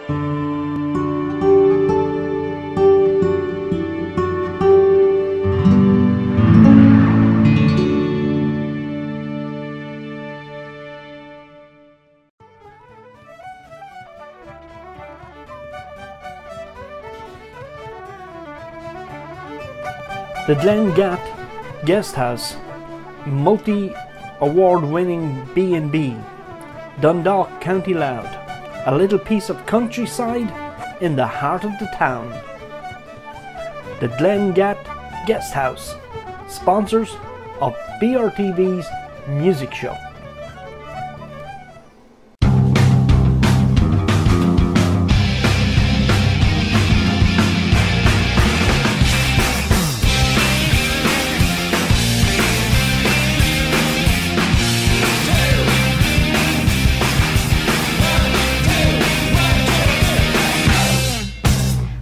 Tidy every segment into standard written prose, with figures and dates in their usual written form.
The Glengat Guest House, multi-award winning B&B, Dundalk, County Louth, a little piece of countryside in the heart of the town. The Glengat Guest House, sponsors of BorderTV's music show.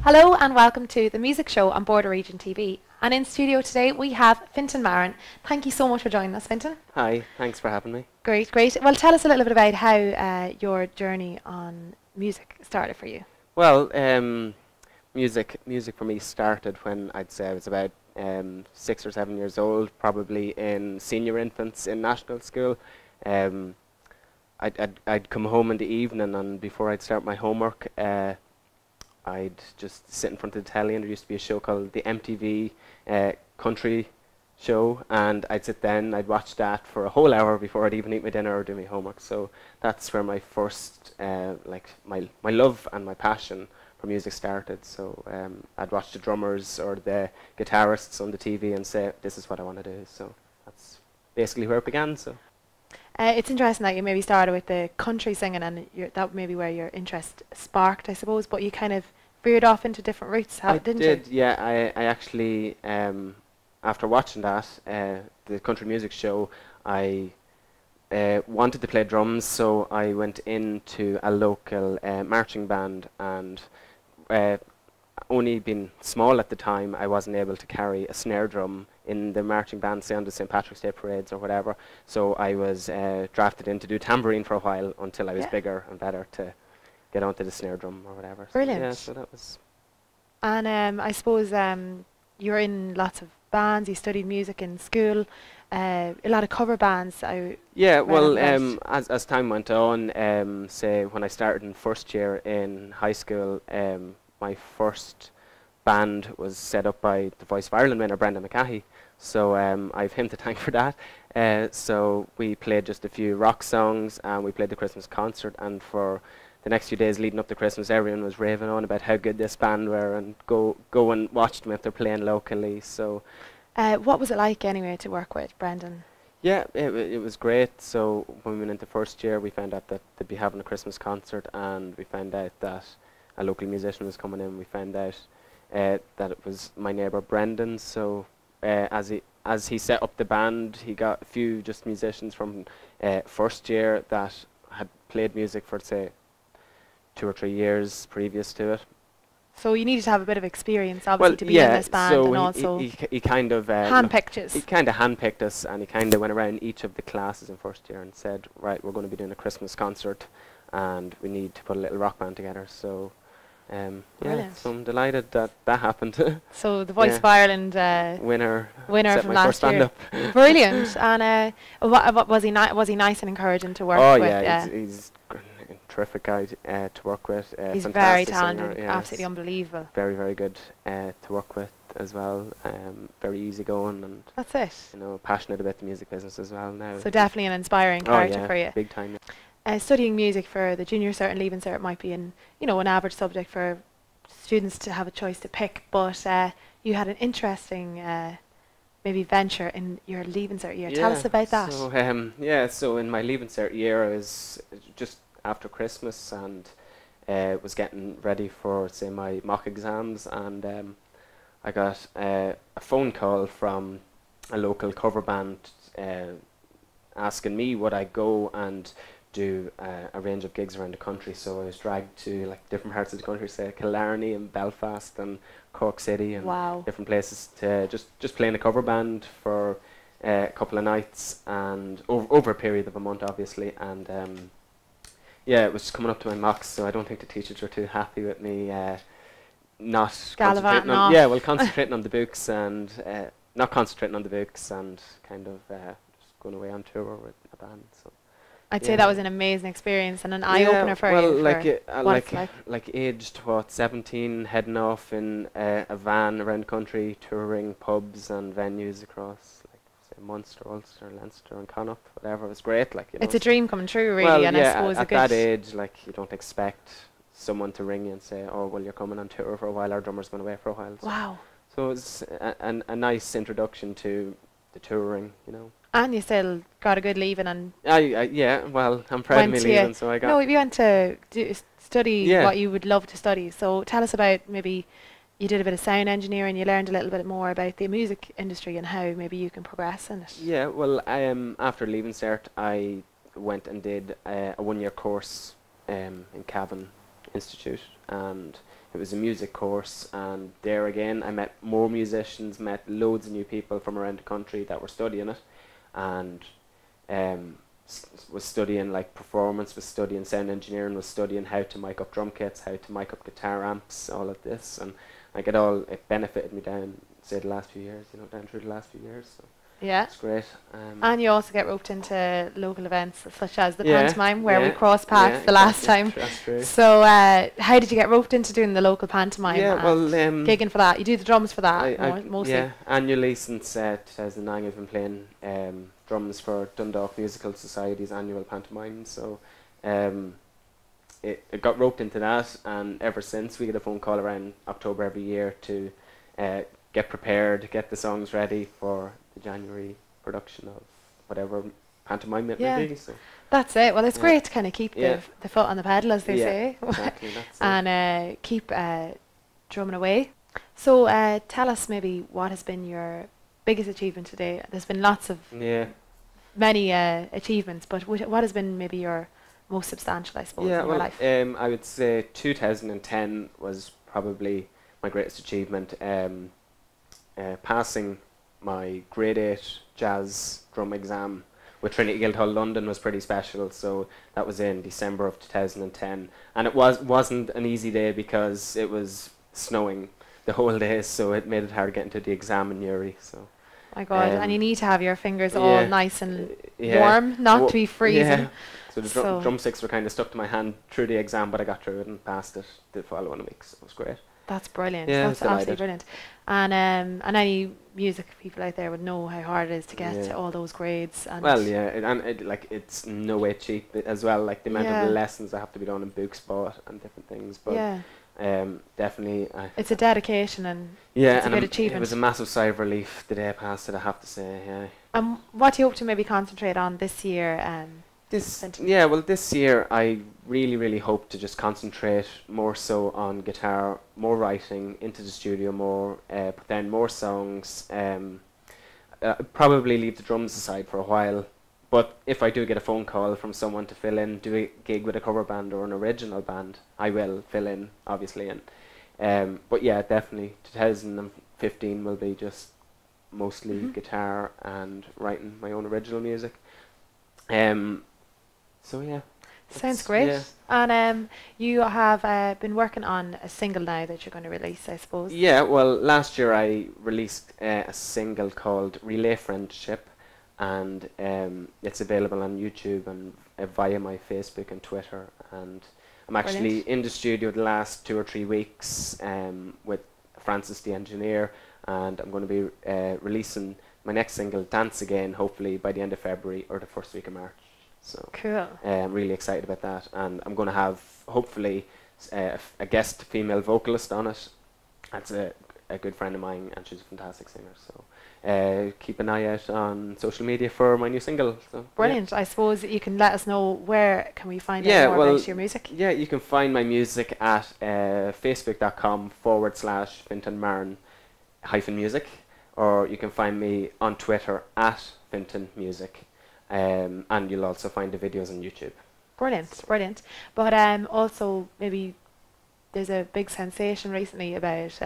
Hello and welcome to the music show on BorderRegionTV. And in studio today we have Fintan Mern. Thank you so much for joining us, Fintan. Hi, thanks for having me. Great, great. Well, tell us a little bit about how your journey on music started for you. Well, music for me started when I'd say I was about 6 or 7 years old, probably in senior infants in national school. I'd come home in the evening, and before I'd start my homework, I'd just sit in front of the telly, and there used to be a show called the MTV Country Show, and I'd sit there and I'd watch that for a whole hour before I'd even eat my dinner or do my homework. So that's where my first, like my love and my passion for music started. So I'd watch the drummers or the guitarists on the TV and say, this is what I want to do. So that's basically where it began. So. It's interesting that you maybe started with the country singing, and that may be where your interest sparked, I suppose, but you kind of veered off into different routes, didn't you? Yeah. I actually, after watching that, the country music show, I wanted to play drums, so I went into a local marching band, and only being small at the time, I wasn't able to carry a snare drum in the marching band, say on the St. Patrick's Day parades or whatever. So I was drafted in to do tambourine for a while until I was bigger and better to get onto the snare drum or whatever. Brilliant. So yeah, so that was. And I suppose you were in lots of bands, you studied music in school, a lot of cover bands. Yeah, well, as time went on, say when I started in first year in high school, my first band was set up by the Voice of Ireland winner Brendan McCahey, so I've him to thank for that. So we played just a few rock songs, and we played the Christmas concert, and for the next few days leading up to Christmas, everyone was raving on about how good this band were, and go and watch them if they're playing locally. So, what was it like anyway to work with Brendan? Yeah, it was great. So when we went into first year, we found out that they'd be having a Christmas concert, and we found out that a local musician was coming in. We found out that it was my neighbour Brendan. So as he set up the band, he got a few just musicians from first year that had played music for, say, 2 or 3 years previous to it. So you needed to have a bit of experience, obviously, to be in this band, so and also he kind of handpicked us. He kind of handpicked us, and he kind of went around each of the classes in first year and said, right, we're going to be doing a Christmas concert, and we need to put a little rock band together. So. Yeah, so I'm delighted that happened. So the Voice of Ireland winner from last year. Brilliant. And was he nice and encouraging to work with? Oh yeah, he's a terrific guy to work with. He's very talented, absolutely unbelievable. Very, very good to work with as well. Very easygoing, and that's it. You know, passionate about the music business as well now. So definitely an inspiring character for you. Big time. Yeah. Studying music for the junior cert and leaving cert might be an average subject for students to have a choice to pick, but you had an interesting maybe venture in your leaving cert year. Tell us about that. So so in my leaving cert year, I was just after Christmas and was getting ready for, say, my mock exams, and I got a phone call from a local cover band asking me would I go and do a range of gigs around the country. So I was dragged to like different parts of the country, say Killarney and Belfast and Cork City and different places to just play in a cover band for a couple of nights and over a period of a month, obviously. And yeah, it was coming up to my mocks, so I don't think the teachers were too happy with me not Gallivanting concentrating on, off. yeah, well, concentrating on the books and not concentrating on the books and kind of just going away on tour with a band. So I'd yeah. say that was an amazing experience and an Yeah, eye-opener for well, you. like For what it's like aged what 17, heading off in a van around the country, touring pubs and venues across like say Munster, Ulster, Leinster, and Connaught, whatever. It was great. Like you know. It's a dream coming true, really, Well, and yeah, I suppose at that age, like you don't expect someone to ring you and say, "Oh, well, you're coming on tour for a while. Our drummer's going away for a while." So, wow. so it's a nice introduction to the touring, you know. And you still got a good leaving and Yeah, well, I'm proud of went me to leaving, so I got. no, you went to study Yeah. what you would love to study. So tell us about maybe you did a bit of sound engineering, you learned a little bit more about the music industry and how maybe you can progress in it. Yeah, well, after leaving CERT, I went and did a one-year course in Cavan Institute, and it was a music course, and there again I met more musicians, met loads of new people from around the country that were studying it, and was studying like performance, was studying sound engineering, was studying how to mic up drum kits, how to mic up guitar amps, all of this, and like it benefited me down, say the last few years, you know, down through the last few years. So Yeah. it's great. And you also get roped into local events such as the Yeah, pantomime where we yeah, crossed paths yeah, the last exactly. time. That's true. So how did you get roped into doing the local pantomime? Yeah, well, and gigging for that? You do the drums for that mostly. yeah, annually since 2009 I've been playing drums for Dundalk Musical Society's annual pantomime. So it got roped into that, and ever since we get a phone call around October every year to get prepared, get the songs ready for the January production of whatever pantomime it may be. So that's it. Well, it's Yeah. great to kind of keep Yeah. the foot on the pedal, as they Yeah, say, exactly, that's it. and keep drumming away. So tell us maybe what has been your biggest achievement today. There's been lots of Yeah. many achievements, but what has been maybe your most substantial, I suppose, Yeah, in well, your life? I would say 2010 was probably my greatest achievement. Passing my grade 8 jazz drum exam with Trinity Guildhall London was pretty special. So that was in December of 2010, and it wasn't an easy day because it was snowing the whole day, so it made it hard getting to the exam in Newry. So. My God, and you need to have your fingers all Yeah. nice and Yeah. warm, not to be freezing. Yeah. So the So- drumsticks were kind of stuck to my hand through the exam, but I got through it and passed it the following week. So it was great. That's brilliant. Yeah, That's I was absolutely brilliant. And any music people out there would know how hard it is to get Yeah. to all those grades. And Well, yeah, like it's no way cheap as well. Like the amount Yeah. of lessons that have to be done in books bought and different things. But yeah, definitely, it's a dedication and yeah, it's a and good it achievement. was a massive sigh of relief the day I passed it. I have to say, yeah. What do you hope to maybe concentrate on this year? Well, this year I really hope to just concentrate more so on guitar, more writing, into the studio more, put down more songs. Probably leave the drums aside for a while, but if I do get a phone call from someone to fill in, do a gig with a cover band or an original band, I will fill in, obviously. And but yeah, definitely 2015 will be just mostly guitar and writing my own original music. So yeah. Sounds It's- great. yeah. And you have been working on a single now that you're going to release, I suppose. Yeah, well, last year I released a single called Relay Friendship, and it's available on YouTube and via my Facebook and Twitter. And I'm actually Brilliant. in the studio the last 2 or 3 weeks with Francis the engineer, and I'm going to be releasing my next single, Dance Again, hopefully by the end of February or the first week of March. So Cool. I'm really excited about that, and I'm going to have hopefully a guest female vocalist on it. That's a good friend of mine, and she's a fantastic singer. So keep an eye out on social media for my new single. So, Brilliant. I suppose you can let us know where can we find Yeah, out more well, about your music. Yeah, you can find my music at facebook.com/Fintan Mern -music, or you can find me on Twitter at Fintan Music. And you'll also find the videos on YouTube. Brilliant, brilliant. But also maybe there's a big sensation recently about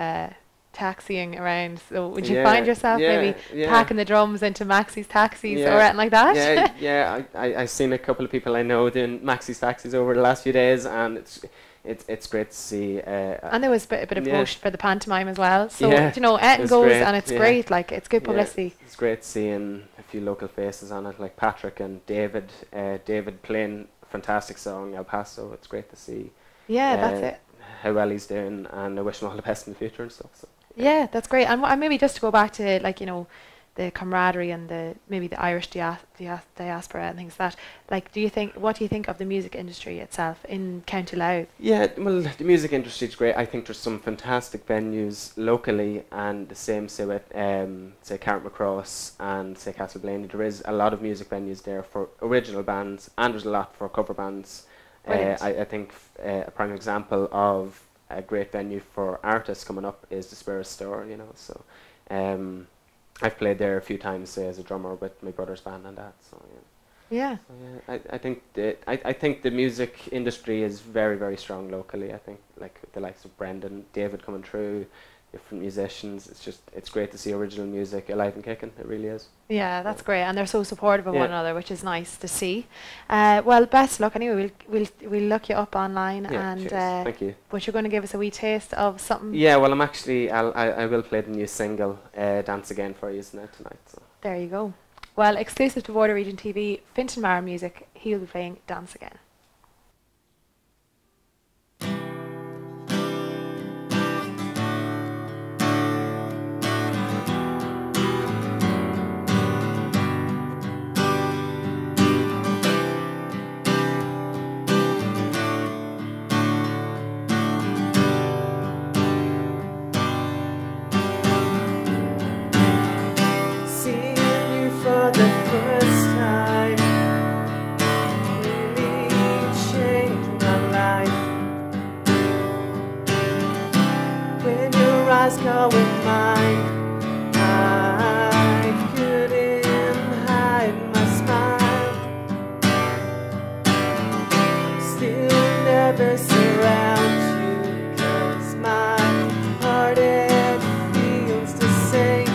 taxiing around. So would you find yourself maybe yeah. packing the drums into Maxi's taxis Yeah. or anything like that? Yeah. I've seen a couple of people I know doing Maxi's taxis over the last few days, and it's great to see. And there was a bit of push for the pantomime as well. So Yeah, you know, Eton it's goes great, and it's yeah. great. Like it's good publicity. It's great seeing a few local faces on it, like Patrick and David. David playing a fantastic song, El Paso. It's great to see. Yeah, that's it. How well he's doing, and I wish him all the best in the future and stuff. So. Yeah, that's great. And maybe just to go back to, like, you know, the camaraderie and maybe the Irish diaspora and things like that. Like, what do you think of the music industry itself in County Louth? Yeah, well, the music industry is great. I think there's some fantastic venues locally, and the same say with say Carrickmacross and say Castleblaney. There is a lot of music venues there for original bands, and there's a lot for cover bands. I think a prime example of a great venue for artists coming up is the Spirit Store, you know. So I've played there a few times as a drummer with my brother's band and that. So yeah. So, yeah, I think the music industry is very, very strong locally. I think like with the likes of Brendan, David coming through, different musicians. It's great to see original music alive and kicking. It really is. Yeah, that's great, and they're so supportive of one another, which is nice to see. Well, best of luck anyway. We'll look you up online, and thank you. But you're going to give us a wee taste of something. Yeah, well, I will play the new single, "Dance Again" for you tonight. So. There you go. Well, exclusive to Border Region TV, Fintan Mern music. He'll be playing "Dance Again." Go with mine, I couldn't hide my smile. Still never surround you, 'cause my heart it feels the same.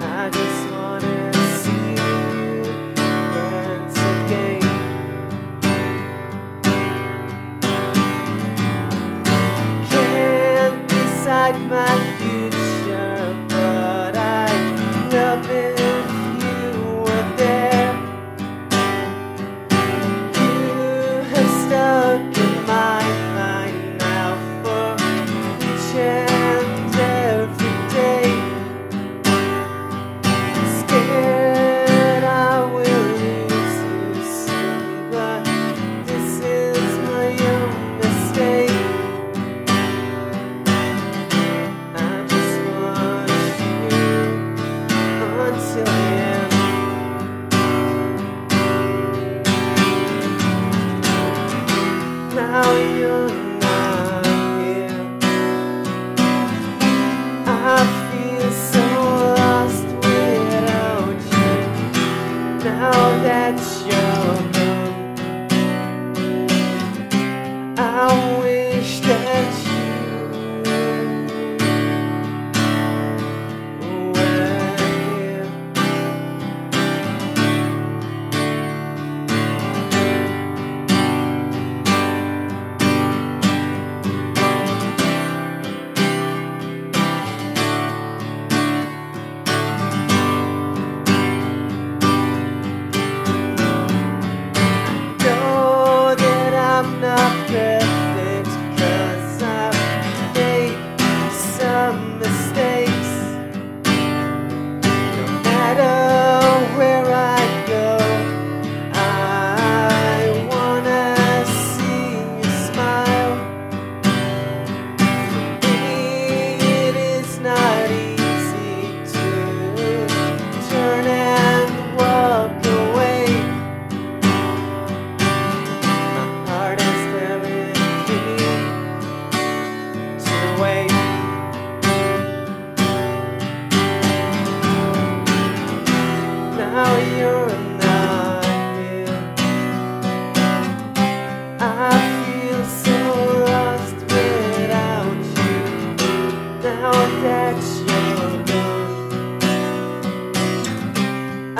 I just wanna see you dance again. My future, but I'd love if you were there. You have stuck in my mind now for each and every day. Scared I will lose you soon, but this is my own mistake. Now you're not here. I feel so lost without you. Now that you're gone, I wish that you were here. I'm not perfect, 'cause I've made some mistakes. No matter where I go, I wanna see you smile. For me, it is not easy to turn and walk away. Now you're not here. I feel so lost without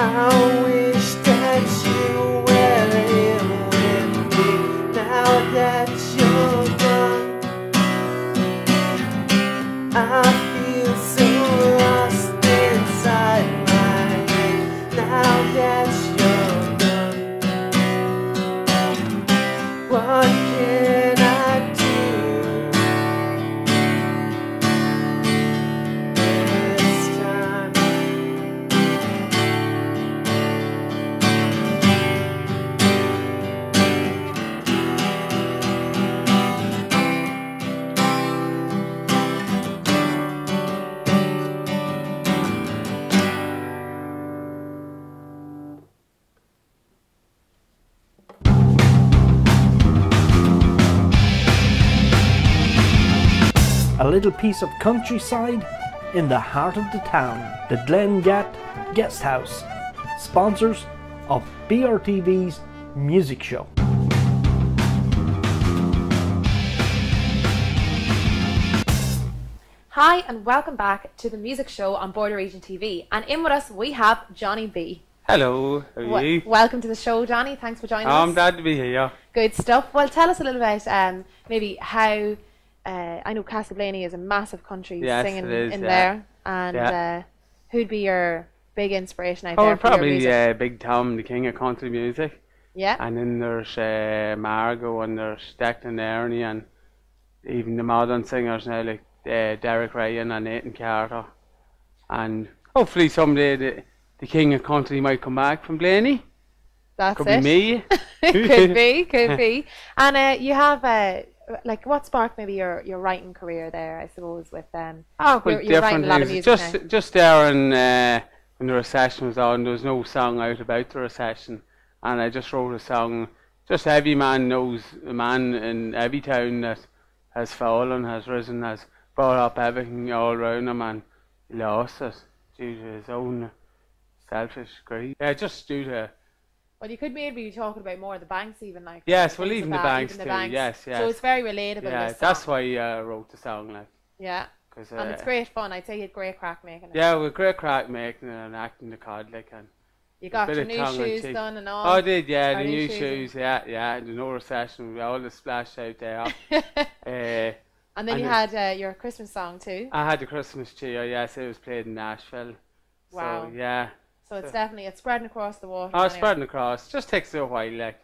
I wish that you were here with me now that you're gone. I feel so lost inside my head now that you're gone. What can I do this time? A little piece of countryside in the heart of the town. The Glengat Guest House, sponsors of BorderTV's music show. Hi and welcome back to the music show on Border Region TV. And in with us we have Johnny B. Hello, how are you? Welcome to the show, Johnny. Thanks for joining us. I'm glad to be here. Good stuff. Well, tell us a little about maybe how, I know Castleblaney is a massive country singing it is, in there. And who'd be your big inspiration out there for your Probably music? Big Tom, the king of country music. Yeah. And then there's Margot and there's Declan Ernie and even the modern singers now like Derek Ryan and Nathan Carter. And hopefully someday the king of country might come back from Blaney. That's Could it. be me. could be. And you have like what sparked maybe your writing career there, I suppose, with you're writing a lot of music now. Just there and when the recession was on, there was no song out about the recession, and I just wrote a song. Just every man knows a man in every town that has fallen, has risen, has brought up everything all around him, and he lost it due to his own selfish greed. Yeah, just due to. Well, you could maybe be talking about more of the banks, even like. Yes, well, even the banks too. Yes, yes. So it's very relatable. Yeah, this that's song. why I wrote the song, like. Yeah. Cause, And it's great fun. I'd say you had great crack making it. Yeah, with great crack making it and acting the cod, like, and. You got your bit of new tongue and shoes cheek. done and all. Oh, I did, yeah, Our the new new shoes. shoes, yeah, there's no recession, we all the splash out there. And then you had your Christmas song too. I had the Christmas cheer, yes, it was played in Nashville. Wow. So, yeah. So it's definitely, it's spreading across the water. Oh, it's spreading across, just takes a while, like.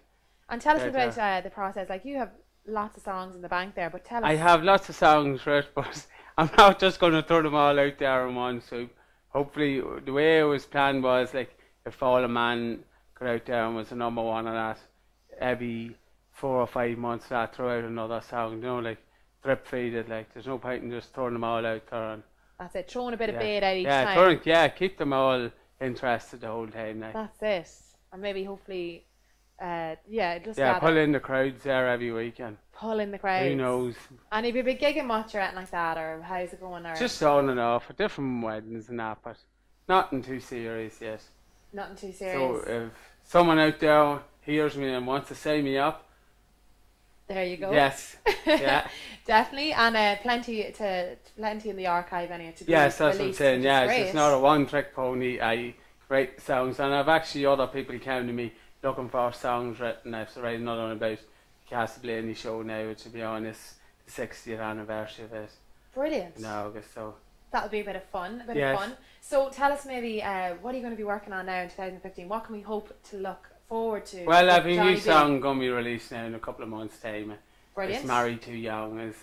And tell us about the process. Like, you have lots of songs in the bank there, but tell us. I have lots of songs, right, but I'm not just going to throw them all out there in one soup. Hopefully, the way it was planned was, like, if All a Man got out there and was the number one on that, every 4 or 5 months that throw out another song, you know, like, drip feeded, like, there's no point in just throwing them all out there. And, that's it, throwing a bit of bait out each time. Keep them all interested the whole time. Like. That's it. And maybe, hopefully, just pull in the crowds there every weekend. Pull in the crowds. Who knows? And if you've been gigging much or anything like that, or how's it going? Or just on and off, at different weddings and that, but nothing too serious yet. Nothing too serious. So if someone out there hears me and wants to sign me up, there you go. Yes, yeah, definitely, and plenty in the archive anyway to be yes, that's released, what I'm saying. Yes, great. it's not a one-trick pony. I write songs, and I've actually other people come to me looking for songs written. I've written another one about the Castleblaney show now, which will be on the 60th anniversary of it. Brilliant. In August, so that'll be a bit of fun. So tell us maybe what are you going to be working on now in 2015? What can we hope to look forward to? Well, I have a new song going to be released now in a couple of months' time. Brilliant. It's Married Too Young.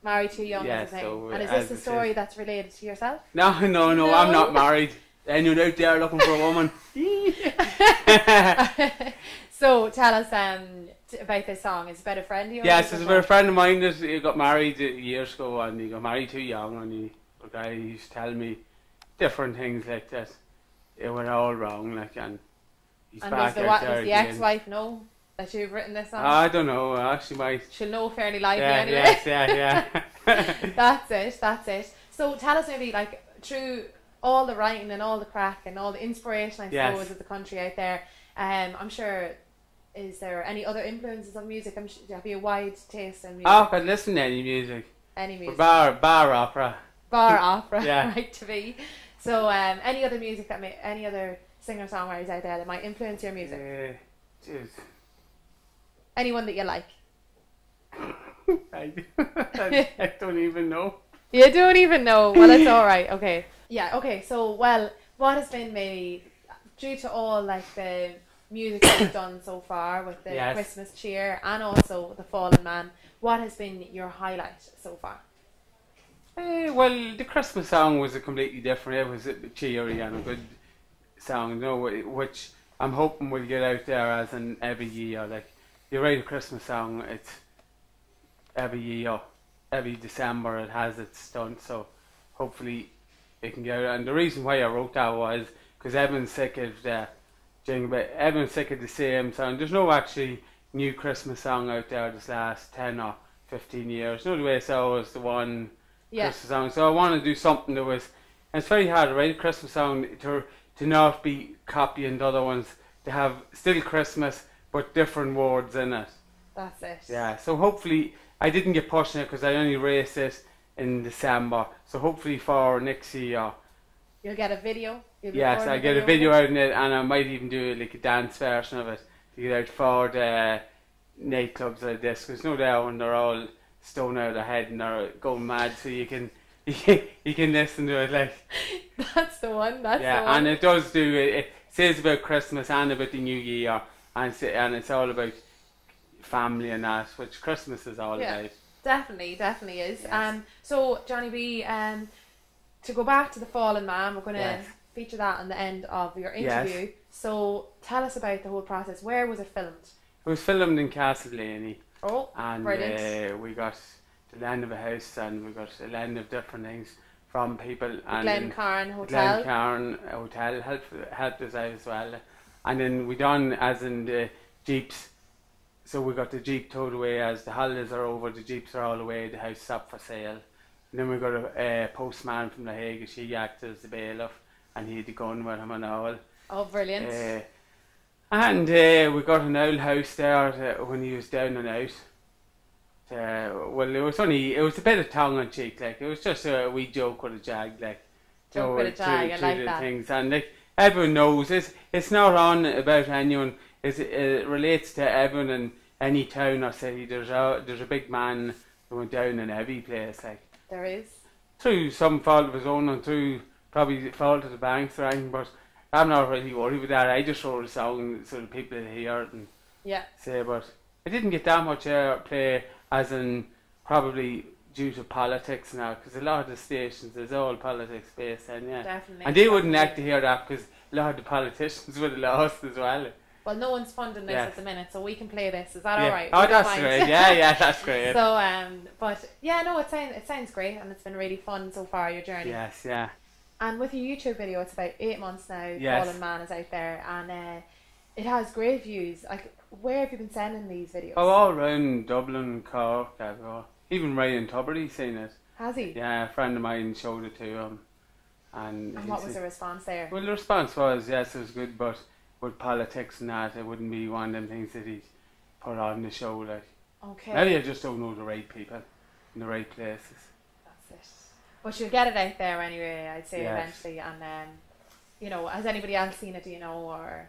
Married Too Young is the thing. So, and is this a story that's related to yourself? No, I'm not married. Anyone out there looking for a woman? So tell us about this song. It's about a friend of yours? Yes, it's about a friend of mine that got married years ago, and he got married too young, and the guy used to tell me different things like that. It went all wrong, like, and he's back out there does the ex-wife know that you've written this song? I don't know, actually she'll know fairly likely anyway. Yes, yeah. That's it. So tell us maybe, like, through all the writing and all the crack and all the inspiration, I suppose, of the country out there, I'm sure, is there any other influences of music? I'm sure you have a wide taste in music. Oh, I can listen to any music. Any music. Bar opera. Bar opera, Yeah. right to be. So any other music any other singer-songwriters out there that might influence your music? Jeez. Anyone that you like? I don't even know. You don't even know. Well, it's all right. Okay. Yeah. Okay. So, well, what has been maybe due to all like the music that you've done so far with the Yes. Christmas cheer and also the Fallen Man? What has been your highlight so far? Well, the Christmas song was a completely different. It was a bit cheery and a good song, you know, which I'm hoping will get out there as in every year. Like, you write a Christmas song, it's every year, every December it has its stunt, so hopefully it can get out. And the reason why I wrote that was because everyone's sick of everyone's sick of the same song. There's no actually new Christmas song out there this last 10 or 15 years. You know, the way it's always the one Christmas song. So I want to do something that was, and it's very hard to write a Christmas song to not be copying the other ones, to have still Christmas but different words in it. That's it. Yeah, so hopefully I didn't get pushing it because I only raced it in December. So hopefully for next year, you'll get a video. Yes, I get a video out in it, and I might even do like a dance version of it to get out for the nightclubs like this. Because no doubt when they're all stoned out of their head and they're going mad, so you can listen to it like. That's the one. That's the one. Yeah, and it does do it says about Christmas and about the New Year, and it's all about family and that, which Christmas is all about. Definitely is. Yes. So Johnny B, to go back to the Fallen Man, we're going to feature that on the end of your interview. Yes. So tell us about the whole process. Where was it filmed? It was filmed in Castlelany. Oh, and brilliant. We got the land of a house, and we got a land of different things from people. And Glencairn Hotel. Glencairn Hotel helped us out as well. And then we done as in the jeeps. So we got the jeep towed away as the holidays are over. The jeeps are all away. The house is up for sale. And then we got a postman from The Hague. She acted as the bailiff, and he had the gun with him and all. Oh, brilliant. And we got an old house there when he was down and out. Well, it was a bit of tongue in cheek, like it was just a wee joke with a jag, like joke with a jag. I like that. Things. And like everyone knows, it's not on about anyone. It relates to everyone in any town or city. There's a big man who went down in every place, like there is. Through some fault of his own and through probably the fault of the banks or anything, but I'm not really worried with that. I just wrote a song so the people hear it and say, but it didn't get that much airplay, as in probably due to politics now, because a lot of the stations is all politics based, and definitely. And they wouldn't like to hear that because a lot of the politicians would have lost as well. Well, no one's funding this at the minute, so we can play this. Is that all right? Oh, that's great. Yeah, that's great. So, but yeah, no, it sounds great, and it's been really fun so far, your journey. Yes, yeah. And with your YouTube video, it's about 8 months now. Yes. Fallen Man is out there, and it has great views. Like, where have you been sending these videos? Oh, all around Dublin, Cork, even Ryan Tuberty's seen it. Has he? Yeah, a friend of mine showed it to him. And what was the response there? Well, the response was, yes, it was good, but with politics and that, it wouldn't be one of them things that he'd put on the show, like. Okay. Maybe I just don't know the right people in the right places. That's it. But you'll get it out there anyway, I'd say, eventually. And you know, has anybody else seen it, do you know, or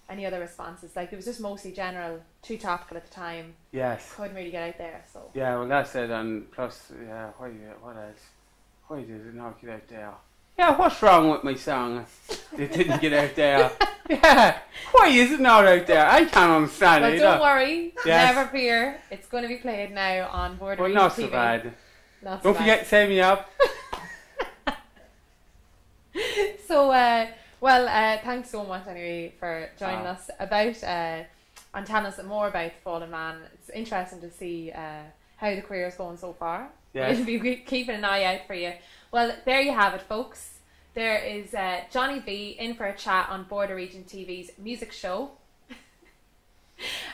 any other responses? Like, it was just mostly general, too topical at the time. Yes. Couldn't really get out there, so. Yeah, well, that's it, and plus, what else? Why did it not get out there? Yeah, what's wrong with my song? It didn't get out there. Yeah, why is it not out there? I can't understand it. Well, don't worry, never fear. It's going to be played now on BorderRegionTV. Well, not so bad. Don't forget to say me up. So, thanks so much anyway for joining us and telling us more about the Fallen Man. It's interesting to see how the career is going so far. Yes. We'll be keeping an eye out for you. Well, there you have it, folks. There is Johnny B in for a chat on Border Region TV's music show.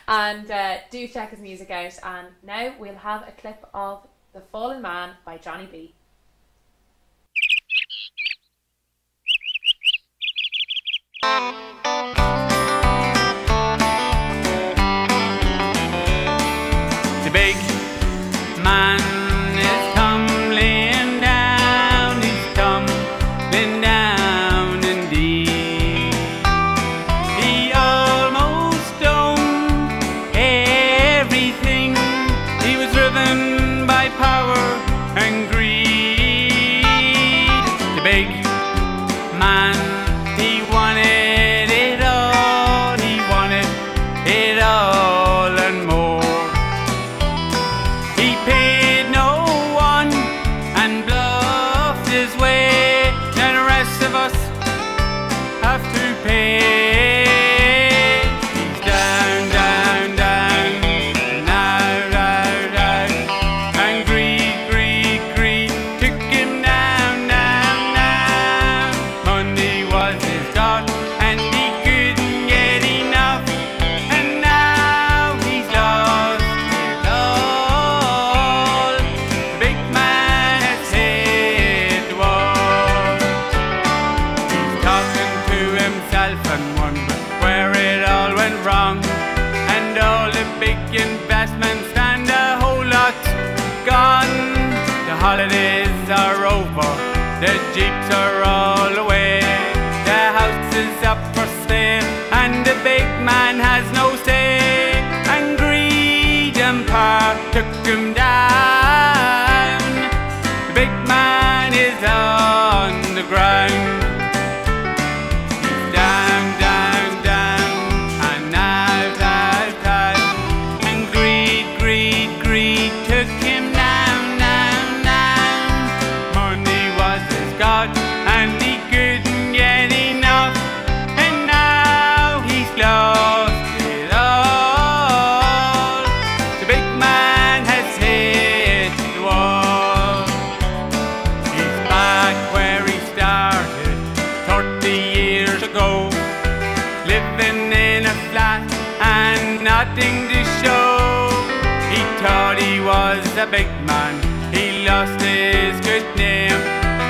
And do check his music out. And now we'll have a clip of The Fallen Man by Johnny B. The big man is tumbling down, he's tumbling down indeed. fun, but where it all went wrong. And all the big investments and a whole lot gone. The holidays are over, the jeeps are all away. The house is up for sale and the big man has no say. And greed and power took him down. The big man is on the ground. He's down, down, down, and out, out, out. And greed, greed, greed took him down, down, down. Money was his god and he couldn't get enough. And now he's lost it all. The big man has hit the wall. He's back where he started 30 years ago, living in a flat and nothing to show. He thought he was a big man, he lost his good name.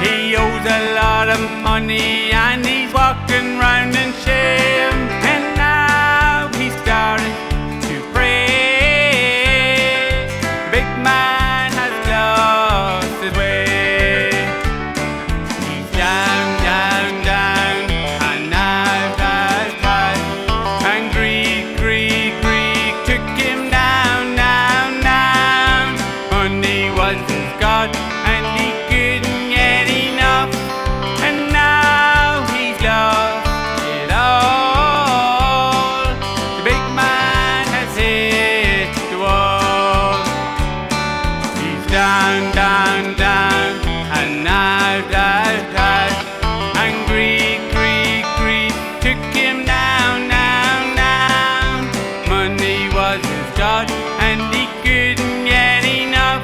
He owes a lot of money and he's walking round in shame. And now he's starting to pray. The big man has lost his way. He's down, down, down, and out, out, out. And greed, greed, greed took him down, down, down. Money was his god and he couldn't get enough. And now he's lost it all. The big man has hit the wall. He's down, down, down, and out, out, out. And greed, greed, greed took him down, down, down. Money was his god and he couldn't get enough.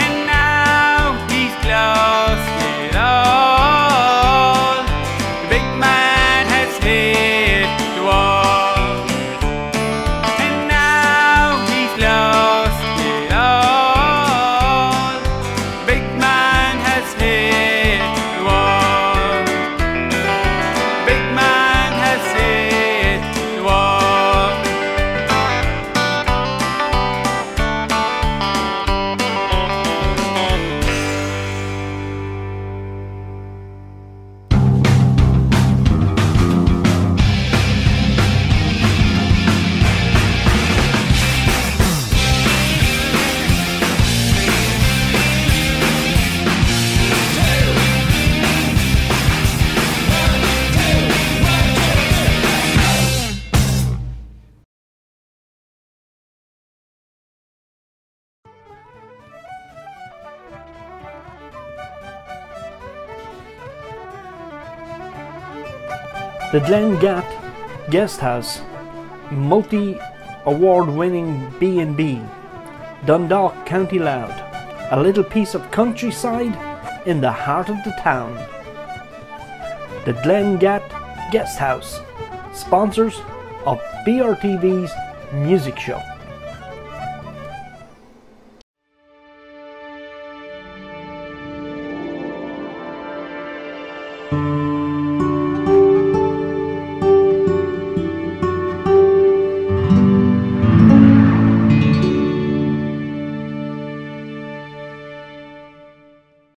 And now he's lost it all. The big man has hit the wall. And now he's lost it all. The big man has hit the wall. The big man has hit the wall. The Glengat Guest House, multi-award-winning B&B, Dundalk, County Louth, a little piece of countryside in the heart of the town. The Glengat Guest House, sponsors of BorderTV's music show.